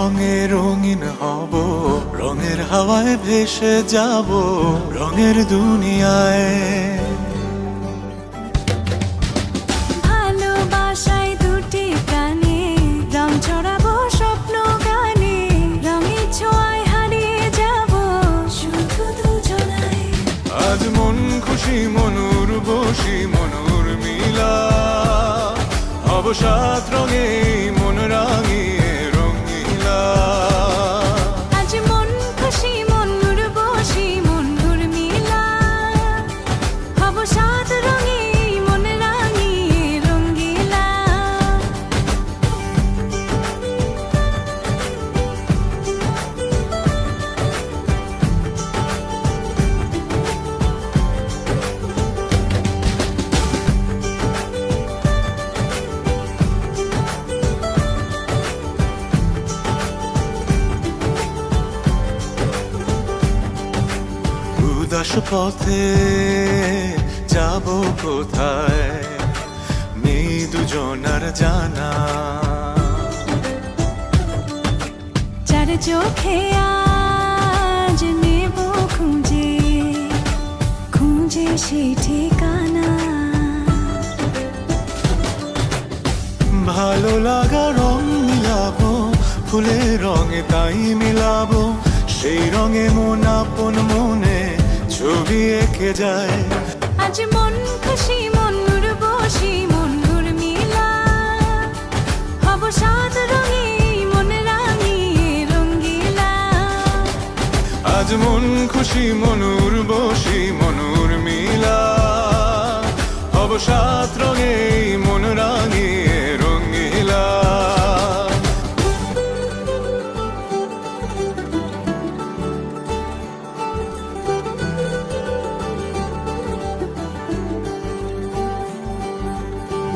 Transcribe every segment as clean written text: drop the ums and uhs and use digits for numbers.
রঙে রঙিন হব, রঙের হাওয়ায় ভেসে যাব রঙের দুনিয়ায়। ভালোবাসায় দুটি প্রাণে রং ছড়াবো স্বপ্ন গানে, রঙের ছোঁয়ায় হারিয়ে যাব শুধু দুজনায়। আজ মন খুশি মনুর বসি মনুর মিলা, হব সাত রঙে মন রাঙিয়ে রঙিলা। আজ মন খুশি মনুর বসি মনুর মিলা, হব সাত রঙে মন রাঙিয়ে রঙ্গিলা। উদাস পথে যাব কোথায়, নেই দুজনার জানা। চার চোখে আজ নেব খুঁজে খুঁজে সেই ঠিকানা। ভালো লাগা রং মিলাবো, ফুলের রঙে তাই মিলাবো, সেই রঙে মন আপন মনে ছবি এঁকে যায়। আজ মন খুশি মনুর বসি মনুর মিলা, হব সাত রঙে মন রাঙিয়ে রঙ্গিলা। আজ মন খুশি মনুর বসি মনুর মিলা, হব সাত রঙে মন রাঙিয়ে রঙিলা।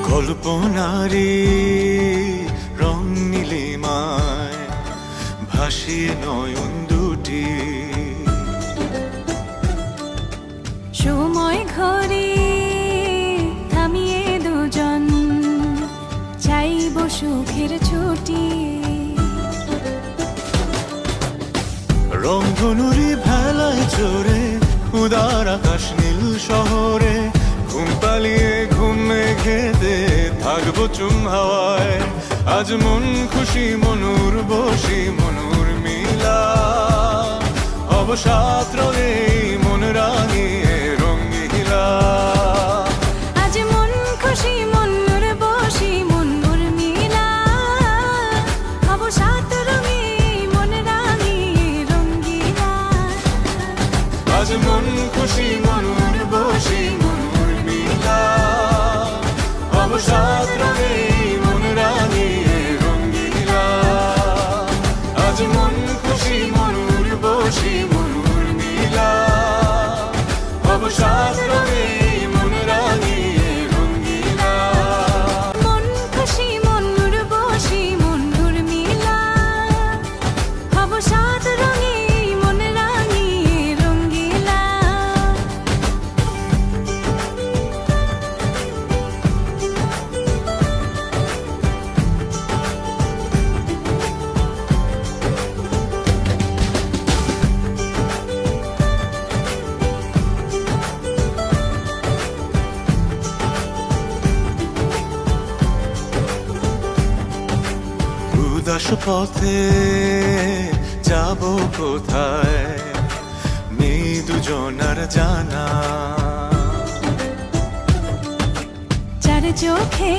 কল্পনারি রং নীলিমায় ভাসিয়ে নয়ন দুটি, সময় ঘরে থামিয়ে দুজন চাইব সুখের ছুটি। রংধনুরি ভেলায় চড়ে উদার আকাশ নীল শহরে, ঘুম পালিয়ে ঘুম মেঘেতে থাকবো চুম হাওয়ায়। আজ মন খুশি মনুর বসি মনুর মিলা, হব সাত রঙে মন রাঙিয়ে রঙিলা। আজ মন খুশি মনুর বসি মনুর মিলা, হব সাত রঙে মন রাঙিয়ে রঙ্গিলা। আজ মন খুশি মনুর বসি মনুর মিলা, হব সাত রঙে মন রাঙিয়ে রঙিলা। আজ মন খুশি মনুর বসি মনুর মিলা, হব সাত রঙে মন রাঙিয়ে রঙিলা। মন খুশি মনুর বসি মনুর মিলা, হব সাত রঙে মন রাঙিয়ে রঙ্গিলা। উদাস পথে যাব কোথায়, নেই দুজনার জানা। চার চোখে